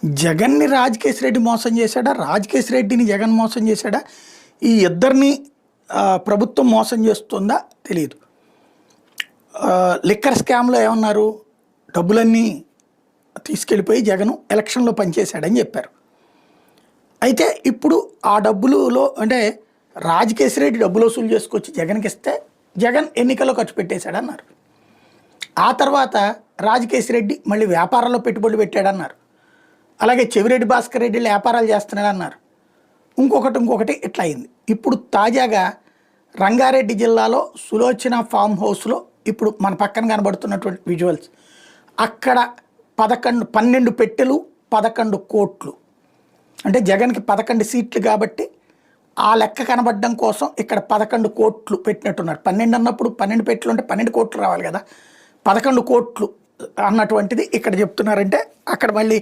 జగన్‌ని రాజకేశ్ రెడ్డి మోసం చేశాడా? రాజకేశ్ రెడ్డిని జగన్ మోసం చేశాడా? ఈ ఇద్దరిని ప్రభుత్వం మోసం చేస్తుందా తెలీదు. లిక్కర్ స్కామ్‌లో ఏమన్నారు? డబ్బులన్నీ తీసుకెళ్ళిపోయి జగను ఎలక్షన్‌లో పనిచేశాడని చెప్పారు. అయితే ఇప్పుడు ఆ డబ్బులులో అంటే రాజకేశ్ రెడ్డి డబ్బులు వసూలు చేసుకొచ్చి జగన్‌కిస్తే జగన్ ఎన్నికల్లో ఖర్చు పెట్టేశాడన్నారు. ఆ తర్వాత రాజకేశ్ రెడ్డి మళ్ళీ వ్యాపారాల్లో పెట్టుబడులు పెట్టాడన్నారు. అలాగే చెవిరెడ్డి భాస్కర్ రెడ్డి వ్యాపారాలు చేస్తున్నాడన్నారు. ఇంకొకటి ఇట్లా అయింది. ఇప్పుడు తాజాగా రంగారెడ్డి జిల్లాలో సులోచన ఫామ్ హౌస్లో ఇప్పుడు మన పక్కన కనబడుతున్నటువంటి విజువల్స్ అక్కడ 12 పెట్టెలు 11 కోట్లు అంటే జగన్కి 11 సీట్లు కాబట్టి ఆ లెక్క కనబడడం కోసం ఇక్కడ 11 కోట్లు పెట్టినట్టున్నారు. 12 అన్నప్పుడు 12 పెట్టెలు అంటే 12 కోట్లు రావాలి కదా. 11 కోట్లు అన్నటువంటిది ఇక్కడ చెప్తున్నారంటే అక్కడ మళ్ళీ